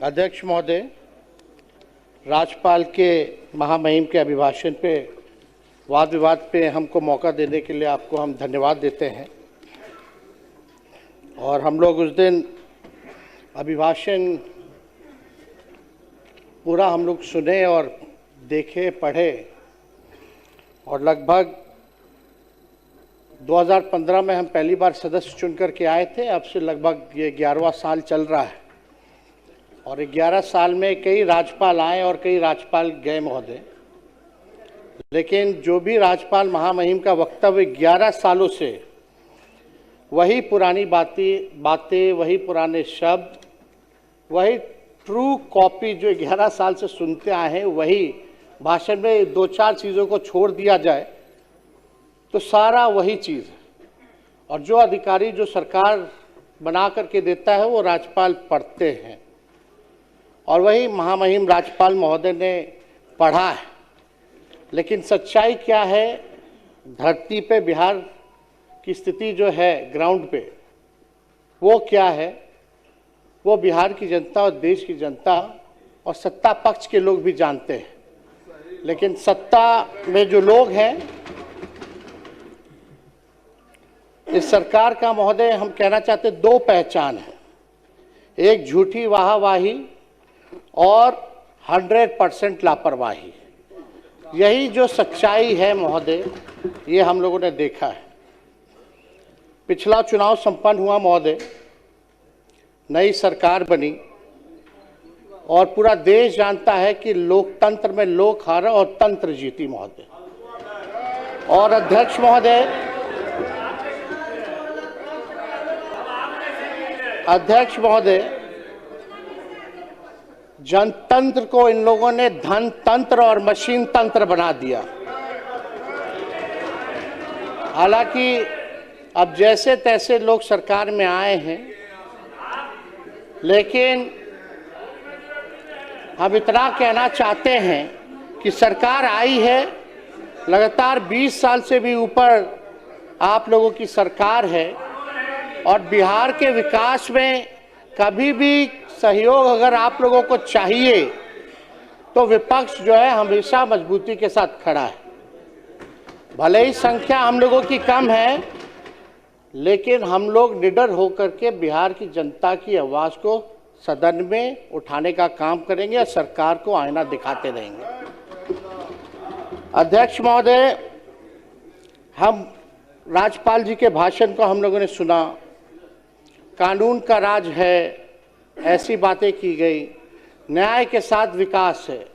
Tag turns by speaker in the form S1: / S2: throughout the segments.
S1: अध्यक्ष महोदय, राज्यपाल के महामहिम के अभिभाषण पे वाद विवाद पे हमको मौका देने के लिए आपको हम धन्यवाद देते हैं। और हम लोग उस दिन अभिभाषण पूरा हम लोग सुने और देखे, पढ़े, और लगभग 2015 में हम पहली बार सदस्य चुन करके आए थे। अब से लगभग ये 11वां साल चल रहा है और 11 साल में कई राज्यपाल आए और कई राज्यपाल गए महोदय, लेकिन जो भी राज्यपाल महामहिम का वक्तव्य 11 सालों से वही पुरानी बातें, वही पुराने शब्द, वही ट्रू कॉपी जो 11 साल से सुनते आए हैं, वही भाषण में 2-4 चीज़ों को छोड़ दिया जाए तो सारा वही चीज़ है। और जो अधिकारी जो सरकार बना करके देता है वो राज्यपाल पढ़ते हैं और वही महामहिम राज्यपाल महोदय ने पढ़ा है। लेकिन सच्चाई क्या है, धरती पे बिहार की स्थिति जो है ग्राउंड पे, वो क्या है, वो बिहार की जनता और देश की जनता और सत्ता पक्ष के लोग भी जानते हैं। लेकिन सत्ता में जो लोग हैं, इस सरकार का महोदय हम कहना चाहते 2 पहचान है, एक झूठी वाहवाही और 100% लापरवाही। यही जो सच्चाई है महोदय, ये हम लोगों ने देखा है। पिछला चुनाव संपन्न हुआ महोदय, नई सरकार बनी और पूरा देश जानता है कि लोकतंत्र में लोक हारा और तंत्र जीती महोदय। और अध्यक्ष महोदय, जनतंत्र को इन लोगों ने धन तंत्र और मशीन तंत्र बना दिया। हालांकि अब जैसे तैसे लोग सरकार में आए हैं, लेकिन हम इतना कहना चाहते हैं कि सरकार आई है, लगातार 20 साल से भी ऊपर आप लोगों की सरकार है और बिहार के विकास में कभी भी सहयोग अगर आप लोगों को चाहिए तो विपक्ष जो है हमेशा मजबूती के साथ खड़ा है। भले ही संख्या हम लोगों की कम है, लेकिन हम लोग निडर होकर के बिहार की जनता की आवाज़ को सदन में उठाने का काम करेंगे और सरकार को आईना दिखाते रहेंगे। अध्यक्ष महोदय, हम राज्यपाल जी के भाषण को हम लोगों ने सुना, कानून का राज है, ऐसी बातें की गई, न्याय के साथ विकास है।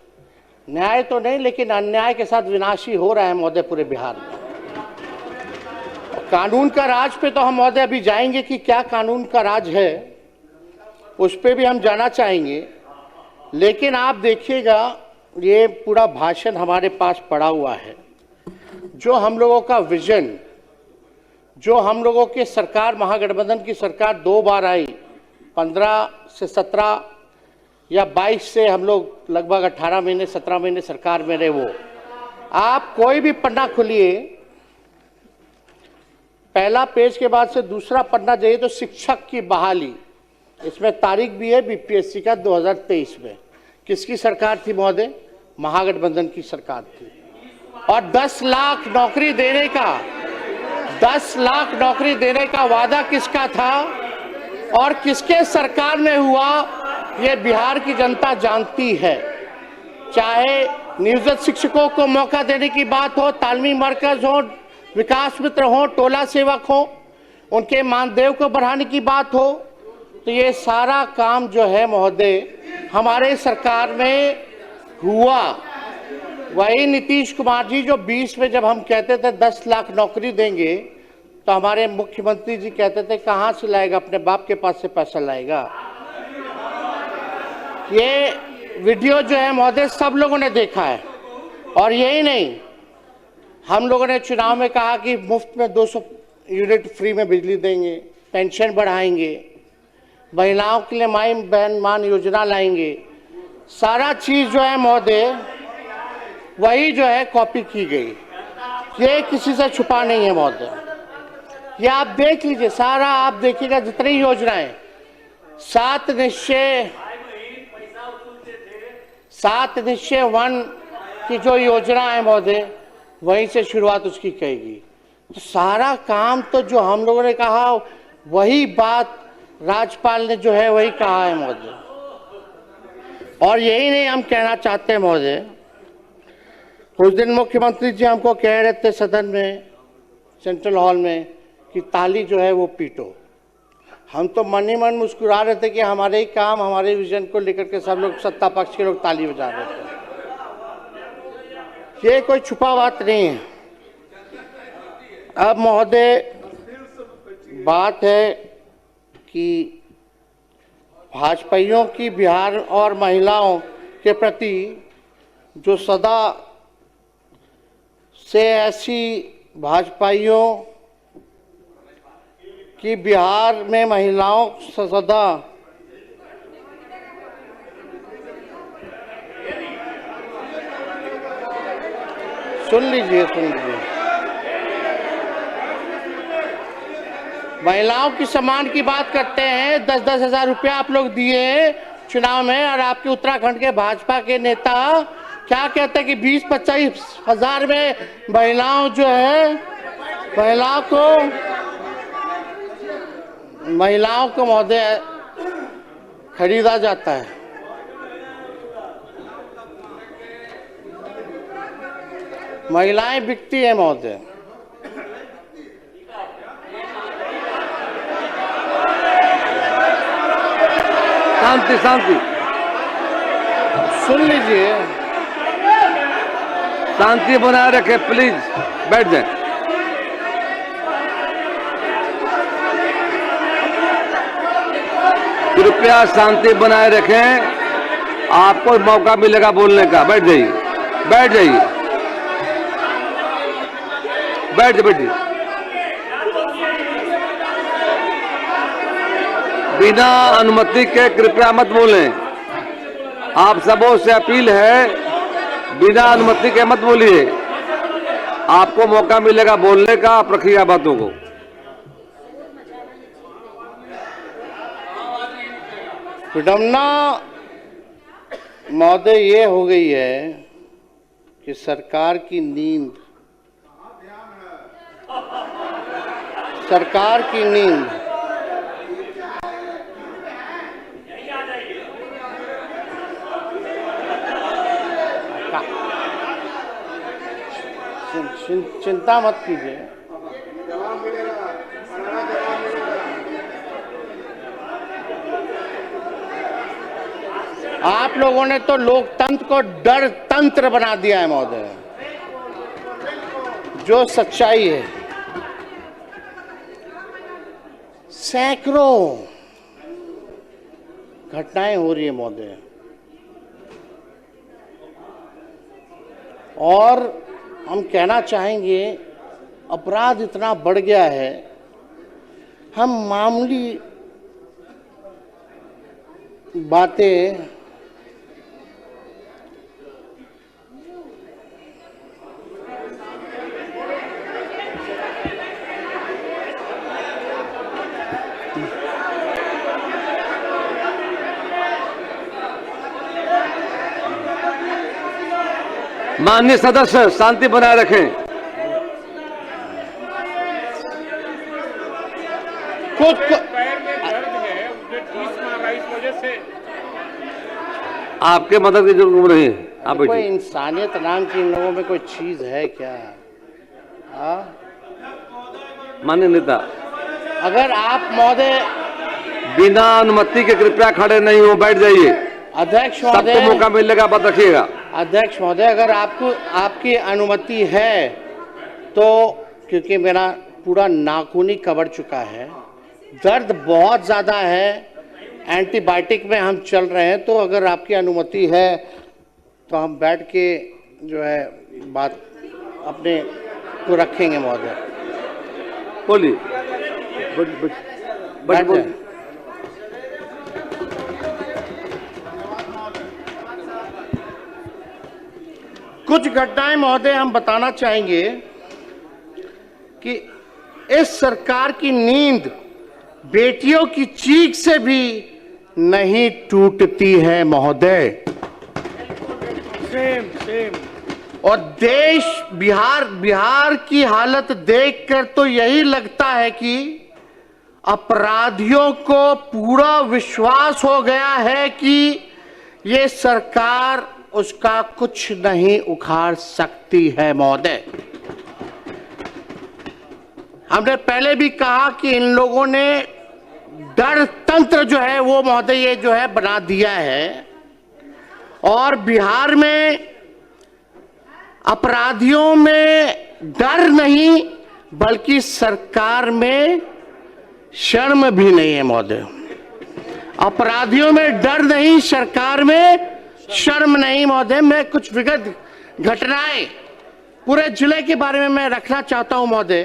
S1: न्याय तो नहीं, लेकिन अन्याय के साथ विनाश ही हो रहा है महोदय पूरे बिहार में। कानून का राज पे तो हम महोदय अभी जाएंगे कि क्या कानून का राज है, उस पे भी हम जाना चाहेंगे। लेकिन आप देखिएगा, ये पूरा भाषण हमारे पास पड़ा हुआ है, जो हम लोगों का विजन, जो हम लोगों के सरकार, महागठबंधन की सरकार 2 बार आई, 15 से 17 या 22 से हम लोग लगभग 18 महीने 17 महीने सरकार में रहे। वो आप कोई भी पन्ना खोलिए, पहला पेज के बाद से दूसरा पन्ना जाइए तो शिक्षक की बहाली, इसमें तारीख भी है बीपीएससी का 2023 में। किसकी सरकार थी महोदय? महागठबंधन की सरकार थी। और 10 लाख नौकरी देने का वादा किसका था और किसके सरकार में हुआ, ये बिहार की जनता जानती है। चाहे नियोजित शिक्षकों को मौका देने की बात हो, तालीमी मरकज हो, विकास मित्र हो, टोला सेवक हो, उनके मानदेय को बढ़ाने की बात हो, तो ये सारा काम जो है महोदय हमारे सरकार में हुआ। वही नीतीश कुमार जी जो 20 में जब हम कहते थे 10 लाख नौकरी देंगे, तो हमारे मुख्यमंत्री जी कहते थे कहाँ से लाएगा, अपने बाप के पास से पैसा लाएगा। ये वीडियो जो है महोदय सब लोगों ने देखा है। और यही नहीं, हम लोगों ने चुनाव में कहा कि मुफ्त में 200 यूनिट फ्री में बिजली देंगे, पेंशन बढ़ाएंगे, महिलाओं के लिए माई बहन मान योजना लाएंगे। सारा चीज़ जो है महोदय वही जो है कॉपी की गई, ये किसी से छुपा नहीं है महोदय। ये आप देख लीजिए, सारा आप देखिएगा जितनी योजनाएं, 7 निश्चय 7 निश्चय 1 की जो योजना है महोदय, वहीं से शुरुआत उसकी कहेगी। तो सारा काम तो जो हम लोगों ने कहा वही बात राज्यपाल ने जो है वही कहा है महोदय। और यही नहीं हम कहना चाहते हैं महोदय, उस दिन मुख्यमंत्री जी हमको कह रहे थे सदन में, सेंट्रल हॉल में, कि ताली जो है वो पीटो। हम तो मन ही मन मुस्कुरा रहे थे कि हमारे ही काम, हमारे विजन को लेकर के सब लोग, सत्ता पक्ष के लोग ताली बजा रहे थे। ये कोई छुपा बात नहीं है। अब महोदय बात है कि भाजपाइयों की बिहार और महिलाओं के प्रति जो सदा से ऐसी भाजपाइयों कि बिहार में महिलाओं सदा सुन लीजिए महिलाओं की सम्मान की बात करते हैं। 10-10 हजार रुपया आप लोग दिए चुनाव में, और आपके उत्तराखंड के भाजपा के नेता क्या कहते हैं कि 20-25 हजार में महिलाओं जो है, महिलाओं को महोदय खरीदा जाता है। महिलाएं बिकती है महोदय।
S2: शांति शांति,
S1: सुन लीजिए,
S2: शांति बनाए रखें प्लीज, बैठ जाए। कृपया शांति बनाए रखें, आपको मौका मिलेगा बोलने का। बैठ जाइए, बैठ जाइए, बैठिए। बिना अनुमति के कृपया मत बोलें। आप सबों से अपील है, बिना अनुमति के मत बोलिए। आपको मौका मिलेगा बोलने का, आप रखिएगा बातों को।
S1: विडम्बना महोदय ये हो गई है कि सरकार की नींद चिंता मत कीजिए। आप लोगों ने तो लोकतंत्र को डर तंत्र बना दिया है महोदय। जो सच्चाई है, सैकड़ों घटनाएं हो रही है महोदय, और हम कहना चाहेंगे अपराध इतना बढ़ गया है। हम मामूली बातें
S2: माननीय सदस्य शांति बनाए रखें।
S1: कुछ
S3: पैर में दर्द है, मुझे ठूस मार रहा है, इस वजह से।
S2: आपके मदद की जरूरत नहीं है, आप
S1: कोई
S2: बैठिए।
S1: इंसानियत नाम की इन लोगों में कोई चीज है क्या?
S2: माननीय नेता,
S1: अगर आप महोदय,
S2: बिना अनुमति के कृपया खड़े नहीं हो, बैठ जाइए।
S1: अध्यक्ष
S2: सबको
S1: महोदय,
S2: मौका मिलेगा, बात रखिएगा।
S1: अध्यक्ष महोदय, अगर आपकी अनुमति है तो, क्योंकि मेरा पूरा नाखून ही कवर चुका है, दर्द बहुत ज़्यादा है, एंटीबायोटिक में हम चल रहे हैं, तो अगर आपकी अनुमति है तो हम बैठ के जो है बात अपने को रखेंगे महोदय।
S2: बोलिए,
S1: बैठ जाए। कुछ घटनाएं महोदय हम बताना चाहेंगे कि इस सरकार की नींद बेटियों की चीख से भी नहीं टूटती है महोदय। सेम और देश बिहार की हालत देखकर तो यही लगता है कि अपराधियों को पूरा विश्वास हो गया है कि ये सरकार उसका कुछ नहीं उखाड़ सकती है महोदय। हमने पहले भी कहा कि इन लोगों ने डर तंत्र जो है वो महोदय ये जो है बना दिया है और बिहार में अपराधियों में डर नहीं बल्कि सरकार में शर्म भी नहीं है महोदय। अपराधियों में डर नहीं, सरकार में शर्म नहीं महोदय। मैं कुछ विगत घटनाएं पूरे जिले के बारे में मैं रखना चाहता हूं महोदय।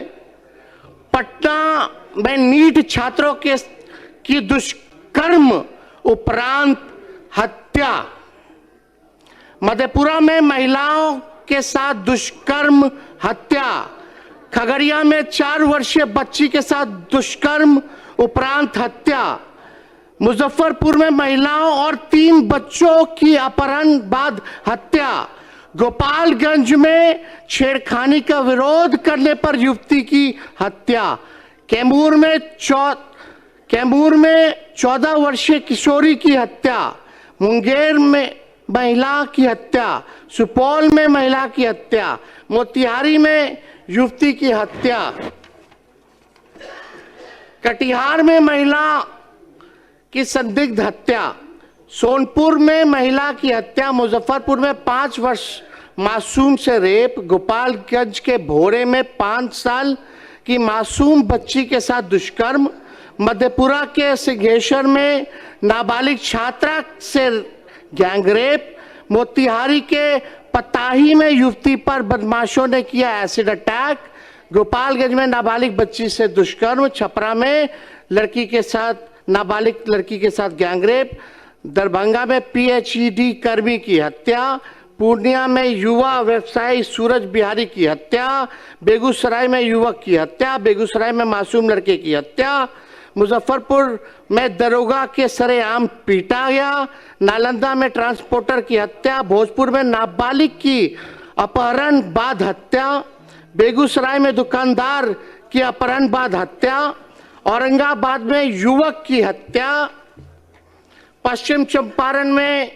S1: पटना में नीट छात्रों की दुष्कर्म उपरांत हत्या, मधेपुरा में महिलाओं के साथ दुष्कर्म हत्या, खगड़िया में 4 वर्षीय बच्ची के साथ दुष्कर्म उपरांत हत्या, मुजफ्फरपुर में महिलाओं और 3 बच्चों की अपहरण बाद हत्या, गोपालगंज में छेड़खानी का विरोध करने पर युवती की हत्या, कैमूर में 14 वर्षीय किशोरी की हत्या, मुंगेर में महिला की हत्या, सुपौल में महिला की हत्या, मोतिहारी में युवती की हत्या, कटिहार में महिला की संदिग्ध हत्या, सोनपुर में महिला की हत्या, मुजफ्फरपुर में 5 वर्ष मासूम से रेप, गोपालगंज के भोरे में 5 साल की मासूम बच्ची के साथ दुष्कर्म, मधेपुरा के सिंहेश्वर में नाबालिग छात्रा से गैंगरेप, मोतिहारी के पताही में युवती पर बदमाशों ने किया एसिड अटैक, गोपालगंज में नाबालिग बच्ची से दुष्कर्म, छपरा में नाबालिग लड़की के साथ गैंगरेप, दरभंगा में पीएचईडी कर्मी की हत्या, पूर्णिया में युवा व्यवसायी सूरज बिहारी की हत्या, बेगूसराय में युवक की हत्या, बेगूसराय में मासूम लड़के की हत्या, मुजफ्फरपुर में दरोगा के सरेआम पीटा गया, नालंदा में ट्रांसपोर्टर की हत्या, भोजपुर में नाबालिग की अपहरण बाद हत्या, बेगूसराय में दुकानदार की अपहरण बाद हत्या, औरंगाबाद में युवक की हत्या, पश्चिम चंपारण में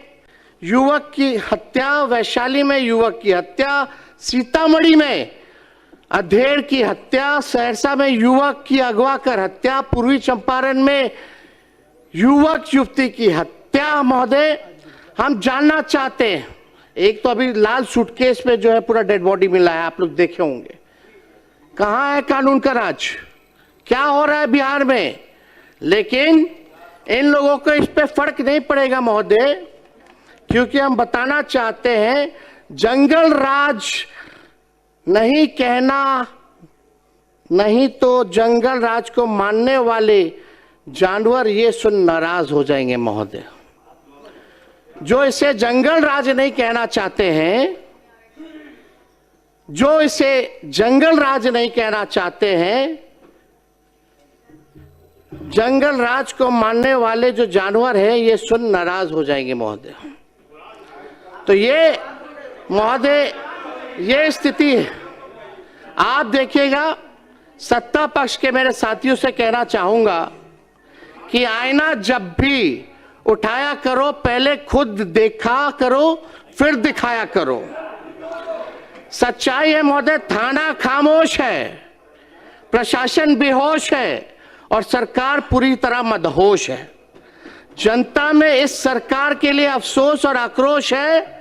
S1: युवक की हत्या, वैशाली में युवक की हत्या, सीतामढ़ी में अधेड़ की हत्या, सहरसा में युवक की अगवा कर हत्या, पूर्वी चंपारण में युवक युवती की हत्या। महोदय, हम जानना चाहते हैं, एक तो अभी लाल सूटकेस में जो है पूरा डेड बॉडी मिला है, आप लोग देखे होंगे, कहां है कानून का राज, क्या हो रहा है बिहार में? लेकिन इन लोगों को इस पे फर्क नहीं पड़ेगा महोदय, क्योंकि हम बताना चाहते हैं जंगल राज नहीं कहना, नहीं तो जंगल राज को मानने वाले जानवर ये सुन नाराज हो जाएंगे महोदय। जो इसे जंगल राज नहीं कहना चाहते हैं, जो इसे जंगल राज नहीं कहना चाहते हैं, जंगल राज को मानने वाले जो जानवर हैं ये सुन नाराज हो जाएंगे महोदय। तो ये महोदय ये स्थिति है। आप देखिएगा, सत्ता पक्ष के मेरे साथियों से कहना चाहूंगा कि आईना जब भी उठाया करो पहले खुद देखा करो फिर दिखाया करो। सच्चाई है महोदय, थाना खामोश है, प्रशासन बेहोश है और सरकार पूरी तरह मदहोश है। जनता में इस सरकार के लिए अफसोस और आक्रोश है।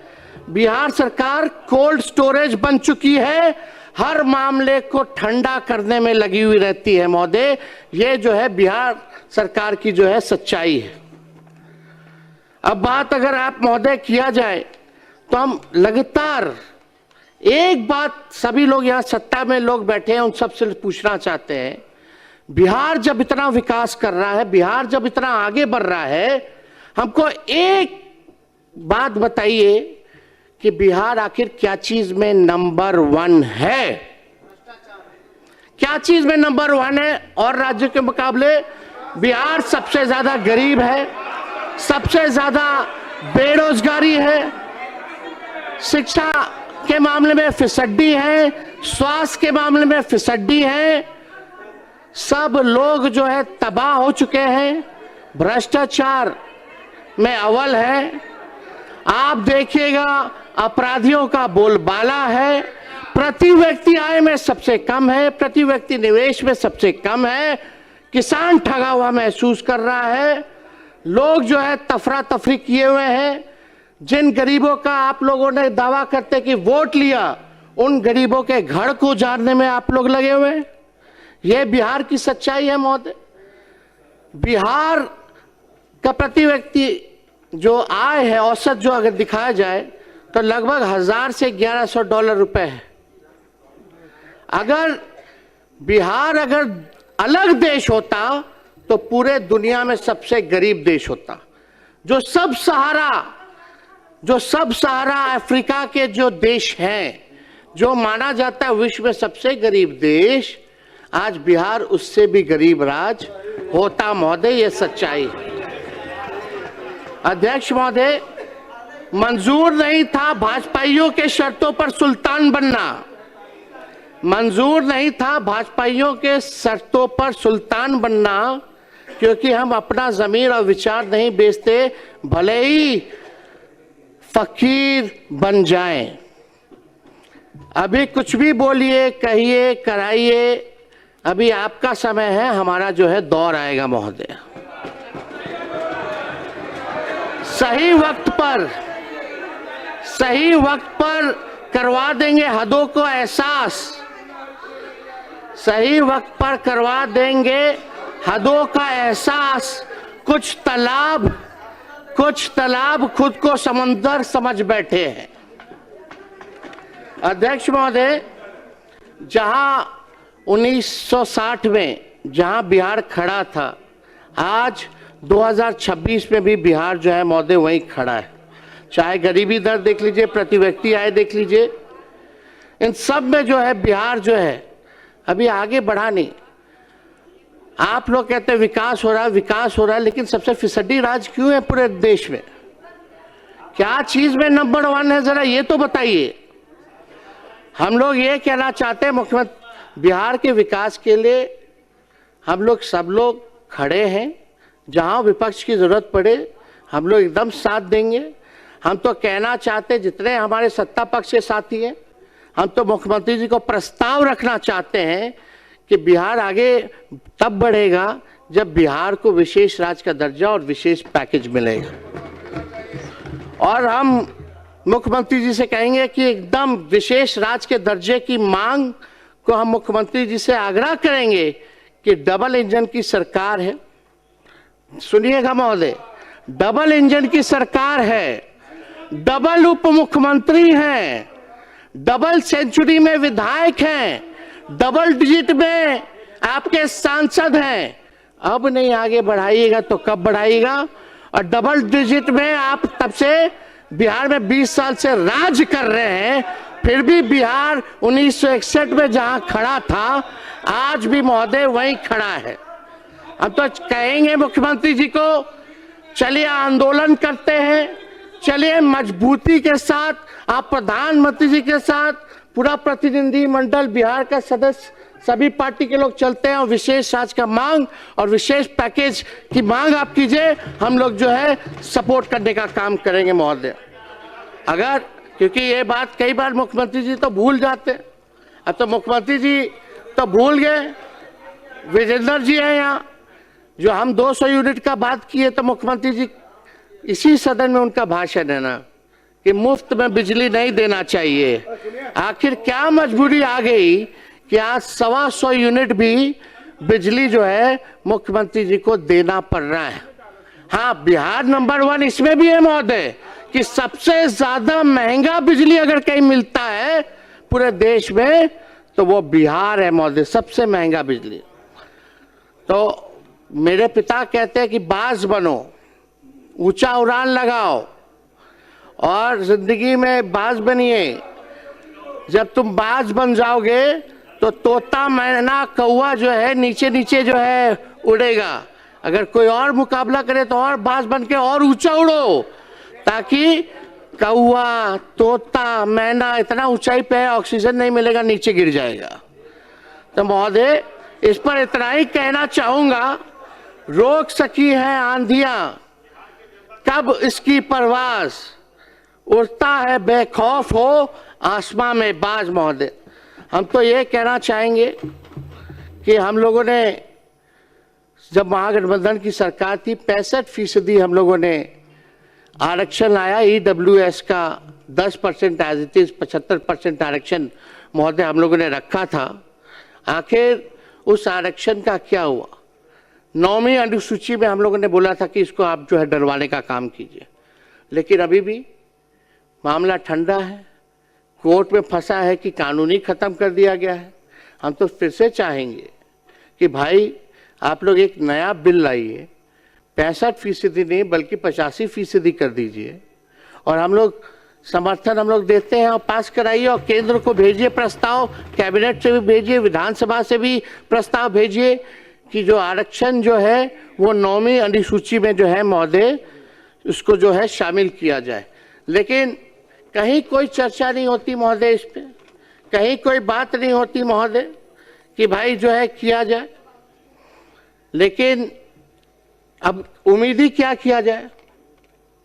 S1: बिहार सरकार कोल्ड स्टोरेज बन चुकी है, हर मामले को ठंडा करने में लगी हुई रहती है महोदय। ये जो है बिहार सरकार की जो है सच्चाई है। अब बात अगर आप महोदय किया जाए तो हम लगातार एक बात सभी लोग यहाँ सत्ता में लोग बैठे हैं उन सबसे पूछना चाहते हैं, बिहार जब इतना विकास कर रहा है, बिहार जब इतना आगे बढ़ रहा है, हमको एक बात बताइए कि बिहार आखिर क्या चीज में नंबर 1 है? क्या चीज में नंबर 1 है? और राज्यों के मुकाबले बिहार सबसे ज्यादा गरीब है, सबसे ज्यादा बेरोजगारी है, शिक्षा के मामले में फिसड्डी है, स्वास्थ्य के मामले में फिसड्डी है, सब लोग जो है तबाह हो चुके हैं, भ्रष्टाचार में अव्वल है। आप देखिएगा अपराधियों का बोलबाला है, प्रति व्यक्ति आय में सबसे कम है, प्रति व्यक्ति निवेश में सबसे कम है, किसान ठगा हुआ महसूस कर रहा है, लोग जो है तफरा तफरी किए हुए हैं। जिन गरीबों का आप लोगों ने दावा करते कि वोट लिया, उन गरीबों के घर को उजाड़ने में आप लोग लगे हुए हैं। यह बिहार की सच्चाई है महोदय। बिहार का प्रति व्यक्ति जो आय है औसत जो अगर दिखाया जाए तो लगभग 1000 से 1100 डॉलर रुपए है। अगर बिहार अगर अलग देश होता तो पूरे दुनिया में सबसे गरीब देश होता। जो सब सहारा अफ्रीका के जो देश हैं, जो माना जाता है विश्व में सबसे गरीब देश, आज बिहार उससे भी गरीब राज्य होता महोदय। ये सच्चाई है। अध्यक्ष महोदय, मंजूर नहीं था भाजपाइयों के शर्तों पर सुल्तान बनना, मंजूर नहीं था भाजपाइयों के शर्तों पर सुल्तान बनना, क्योंकि हम अपना ज़मीर और विचार नहीं बेचते, भले ही फकीर बन जाएं। अभी कुछ भी बोलिए, कहिए, कराइए, अभी आपका समय है, हमारा जो है दौर आएगा महोदय। सही वक्त पर करवा देंगे हदों को एहसास, सही वक्त पर करवा देंगे हदों का एहसास। कुछ तालाब खुद को समंदर समझ बैठे हैं। अध्यक्ष महोदय, जहां 1960 में जहां बिहार खड़ा था, आज 2026 में भी बिहार जो है महोदय वहीं खड़ा है। चाहे गरीबी दर देख लीजिए, प्रति व्यक्ति आय देख लीजिए, इन सब में जो है बिहार जो है अभी आगे बढ़ा नहीं। आप लोग कहते हैं विकास हो रहा है, लेकिन सबसे फिसड्डी राज्य क्यों है पूरे देश में? क्या चीज में नंबर 1 है, जरा ये तो बताइए। हम लोग ये कहना चाहते हैं मुख्यमंत्री, बिहार के विकास के लिए हम लोग सब लोग खड़े हैं। जहां विपक्ष की जरूरत पड़े हम लोग एकदम साथ देंगे। हम तो कहना चाहते, जितने हमारे सत्ता पक्ष के साथी हैं, हम तो मुख्यमंत्री जी को प्रस्ताव रखना चाहते हैं कि बिहार आगे तब बढ़ेगा जब बिहार को विशेष राज्य का दर्जा और विशेष पैकेज मिलेगा। और हम मुख्यमंत्री जी से कहेंगे कि एकदम विशेष राज्य के दर्जे की मांग को हम मुख्यमंत्री जी से आग्रह करेंगे कि डबल इंजन की सरकार है। सुनिएगा महोदय, डबल इंजन की सरकार है, डबल उप मुख्यमंत्री हैं, डबल सेंचुरी में विधायक हैं, डबल डिजिट में आपके सांसद हैं। अब नहीं आगे बढ़ाइएगा तो कब बढ़ाइएगा? और डबल डिजिट में आप तब से बिहार में 20 साल से राज कर रहे हैं, फिर भी बिहार 1961 में जहां खड़ा था आज भी महोदय वहीं खड़ा है। हम तो कहेंगे मुख्यमंत्री जी को, चलिए आंदोलन करते हैं, चलिए मजबूती के साथ आप प्रधानमंत्री जी के साथ पूरा प्रतिनिधि मंडल बिहार का सदस्य सभी पार्टी के लोग चलते हैं और विशेष राज्य का मांग और विशेष पैकेज की मांग आप कीजिए। हम लोग जो है सपोर्ट करने का काम करेंगे महोदय। अगर, क्योंकि ये बात कई बार मुख्यमंत्री जी तो भूल जाते हैं, अब तो मुख्यमंत्री जी तो भूल गए। विजेंद्र जी हैं यहाँ, जो हम 200 यूनिट का बात किए तो मुख्यमंत्री जी इसी सदन में उनका भाषण है ना कि मुफ्त में बिजली नहीं देना चाहिए। आखिर क्या मजबूरी आ गई कि आज 125 यूनिट भी बिजली जो है मुख्यमंत्री जी को देना पड़ रहा है। हाँ, बिहार नंबर 1 इसमें भी है महोदय कि सबसे ज्यादा महंगा बिजली अगर कहीं मिलता है पूरे देश में तो वो बिहार है महोदय, सबसे महंगा बिजली। तो मेरे पिता कहते हैं कि बाज बनो, ऊंचा उड़ान लगाओ और जिंदगी में बाज बनिए। जब तुम बाज बन जाओगे तो तोता, मैना, कौवा जो है नीचे नीचे जो है उड़ेगा। अगर कोई और मुकाबला करे तो और बाज बन के और ऊंचा उड़ो, ताकि कौवा, तोता, मैना इतना ऊंचाई पे है, ऑक्सीजन नहीं मिलेगा, नीचे गिर जाएगा। तो महोदय, इस पर इतना ही कहना चाहूंगा, रोक सकी है आंधियां, कब इसकी परवाज़, उड़ता है बेखौफ हो आसमां में बाज। महोदय, हम तो ये कहना चाहेंगे कि हम लोगों ने जब महागठबंधन की सरकार थी 65% हम लोगों ने आरक्षण लाया, EWS का 10% एज इट इज 75% आरक्षण महोदय हम लोगों ने रखा था। आखिर उस आरक्षण का क्या हुआ? 9वीं अनुसूची में हम लोगों ने बोला था कि इसको आप जो है डलवाने का काम कीजिए, लेकिन अभी भी मामला ठंडा है, कोर्ट में फंसा है कि कानूनी खत्म कर दिया गया है। हम तो फिर से चाहेंगे कि भाई आप लोग एक नया बिल लाइए, 65% नहीं बल्कि 85% कर दीजिए, और हम लोग समर्थन हम लोग देते हैं, और पास कराइए और केंद्र को भेजिए प्रस्ताव, कैबिनेट से भी भेजिए, विधानसभा से भी प्रस्ताव भेजिए कि जो आरक्षण जो है वो 9वीं अनुसूची में जो है महोदय उसको जो है शामिल किया जाए। लेकिन कहीं कोई चर्चा नहीं होती महोदय, इस पे कहीं कोई बात नहीं होती महोदय कि भाई जो है किया जाए। लेकिन अब उम्मीद ही क्या किया जाए?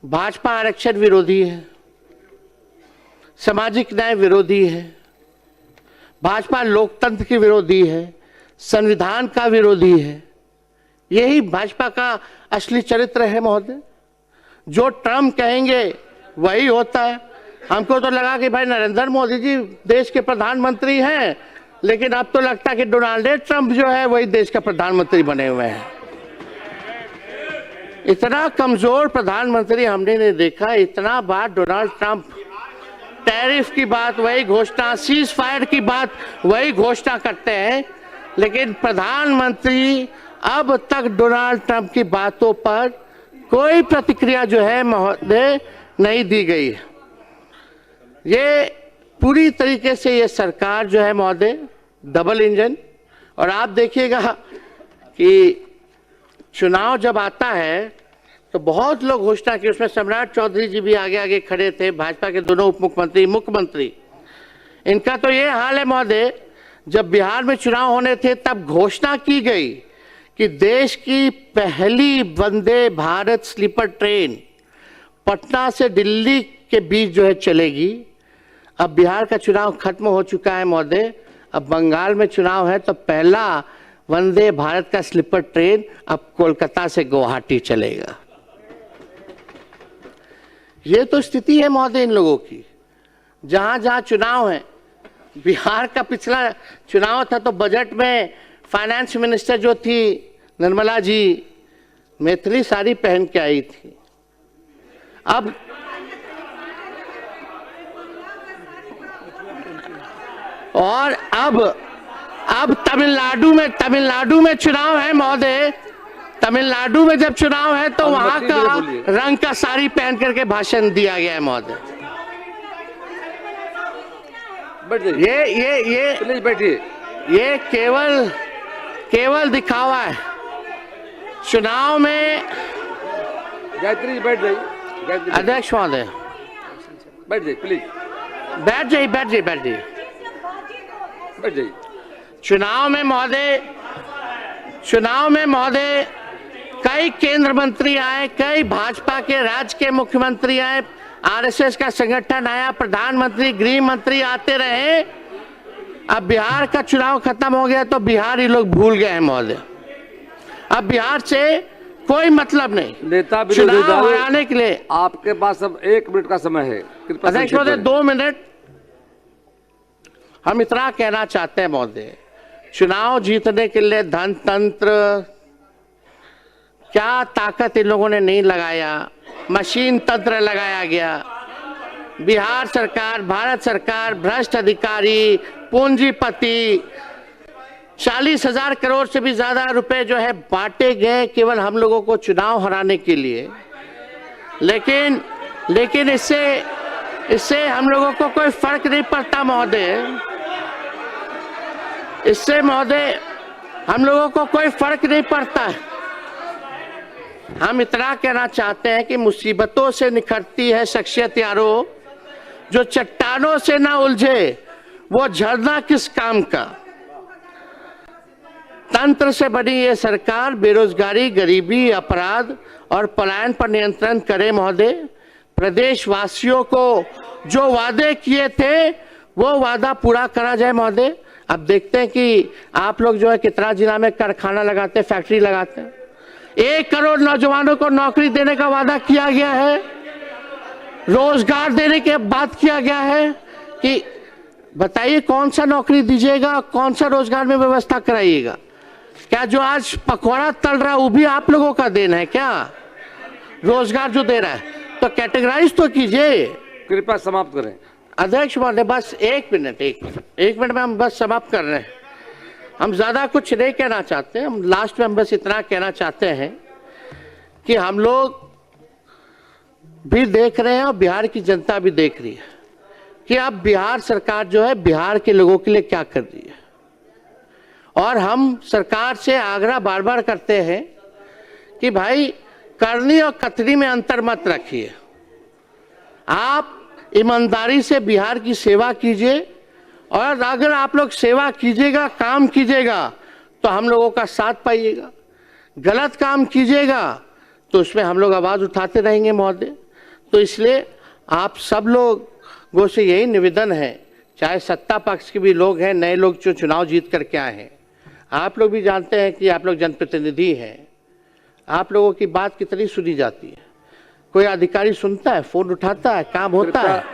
S1: भाजपा आरक्षण विरोधी है, सामाजिक न्याय विरोधी है, भाजपा लोकतंत्र की विरोधी है, संविधान का विरोधी है। यही भाजपा का असली चरित्र है महोदय। जो ट्रम्प कहेंगे वही होता है। हमको तो लगा कि भाई नरेंद्र मोदी जी देश के प्रधानमंत्री हैं, लेकिन अब तो लगता है कि डोनाल्ड ट्रम्प जो है वही देश का प्रधानमंत्री बने हुए हैं। इतना कमजोर प्रधानमंत्री हमने नहीं देखा। इतना बार डोनाल्ड ट्रम्प टैरिफ की बात वही घोषणा, सीज फायर की बात वही घोषणा करते हैं, लेकिन प्रधानमंत्री अब तक डोनाल्ड ट्रंप की बातों पर कोई प्रतिक्रिया जो है महोदय नहीं दी गई है। ये पूरी तरीके से ये सरकार जो है महोदय डबल इंजन। और आप देखिएगा कि चुनाव जब आता है तो बहुत लोग घोषणा की, उसमें सम्राट चौधरी जी भी आगे आगे खड़े थे, भाजपा के दोनों उप मुख्यमंत्री, मुख्यमंत्री। इनका तो ये हाल है महोदय, जब बिहार में चुनाव होने थे तब घोषणा की गई कि देश की पहली वंदे भारत स्लीपर ट्रेन पटना से दिल्ली के बीच जो है चलेगी। अब बिहार का चुनाव खत्म हो चुका है महोदय, अब बंगाल में चुनाव है, तो पहला वंदे भारत का स्लीपर ट्रेन अब कोलकाता से गुवाहाटी चलेगा। ये तो स्थिति है महोदय इन लोगों की। जहां जहां चुनाव है, बिहार का पिछला चुनाव था तो बजट में फाइनेंस मिनिस्टर जो थी निर्मला जी मैथिली साड़ी पहन के आई थी। अब और अब तमिलनाडु में चुनाव है महोदय। तमिलनाडु में जब चुनाव है तो वहां का रंग का साड़ी पहन करके भाषण दिया गया है महोदय। ये
S2: बैठिए,
S1: ये केवल दिखावा है। चुनाव में
S2: गायत्री बैठ जाइए,
S1: अध्यक्ष महोदय
S2: बैठ जाइए प्लीज,
S1: बैठ जाइए। चुनाव में महोदय कई केंद्र मंत्री आए, कई भाजपा के राज्य के मुख्यमंत्री आए, आरएसएस का संगठन आया, प्रधानमंत्री, गृह मंत्री आते रहे। अब बिहार का चुनाव खत्म हो गया तो बिहार ही लोग भूल गए हैं महोदय। अब बिहार से कोई मतलब नहीं।
S2: नेता
S1: चुनाव हराने के लिए
S2: आपके पास अब 1 मिनट का समय है।
S1: अध्यक्ष महोदय 2 मिनट। हम इतना कहना चाहते हैं महोदय, चुनाव जीतने के लिए धन तंत्र क्या ताकत इन लोगों ने नहीं लगाया, मशीन तंत्र लगाया गया। बिहार सरकार, भारत सरकार, भ्रष्ट अधिकारी, पूंजीपति, 40,000 करोड़ से भी ज्यादा रुपए जो है बांटे गए केवल हम लोगों को चुनाव हराने के लिए। लेकिन इससे हम लोगों को कोई फर्क नहीं पड़ता महोदय। इससे महोदय हम लोगों को कोई फर्क नहीं पड़ता। हम इतना कहना चाहते हैं कि मुसीबतों से निखरती है शख्सियत यारो, जो चट्टानों से ना उलझे वो झरना किस काम का। तंत्र से बनी ये सरकार बेरोजगारी, गरीबी, अपराध और पलायन पर नियंत्रण करे महोदय। प्रदेशवासियों को जो वादे किए थे वो वादा पूरा करा जाए महोदय। अब देखते हैं कि आप लोग जो है कितना जिला में कारखाना लगाते, फैक्ट्री लगाते हैं। 1 करोड़ नौजवानों को नौकरी देने का वादा किया गया है, रोजगार देने के बात किया गया है कि बताइए कौन सा नौकरी दीजिएगा, कौन सा रोजगार में व्यवस्था कराइएगा। क्या जो आज पकौड़ा तल रहा है वो भी आप लोगों का देन है क्या? रोजगार जो दे रहा है तो कैटेगराइज तो कीजिए।
S2: कृपया समाप्त करें।
S1: अध्यक्ष महोदय बस एक मिनट में हम बस समाप्त कर रहे हैं। हम ज्यादा कुछ नहीं कहना चाहते, हम लास्ट में हम बस इतना कहना चाहते हैं कि हम लोग भी देख रहे हैं और बिहार की जनता भी देख रही है कि अब बिहार सरकार जो है बिहार के लोगों के लिए क्या कर रही है। और हम सरकार से आग्रह बार बार करते हैं कि भाई करनी और कथनी में अंतर मत रखिए। आप ईमानदारी से बिहार की सेवा कीजिए और अगर आप लोग सेवा कीजिएगा, काम कीजिएगा तो हम लोगों का साथ पाइएगा। गलत काम कीजिएगा तो उसमें हम लोग आवाज उठाते रहेंगे महोदय। तो इसलिए आप सब लोगों से यही निवेदन है, चाहे सत्ता पक्ष के भी लोग हैं, नए लोग जो चुनाव जीत करके आए हैं, आप लोग भी जानते हैं कि आप लोग जनप्रतिनिधि हैं। आप लोगों की बात कितनी सुनी जाती है? कोई अधिकारी सुनता है, फोन उठाता है, काम होता है?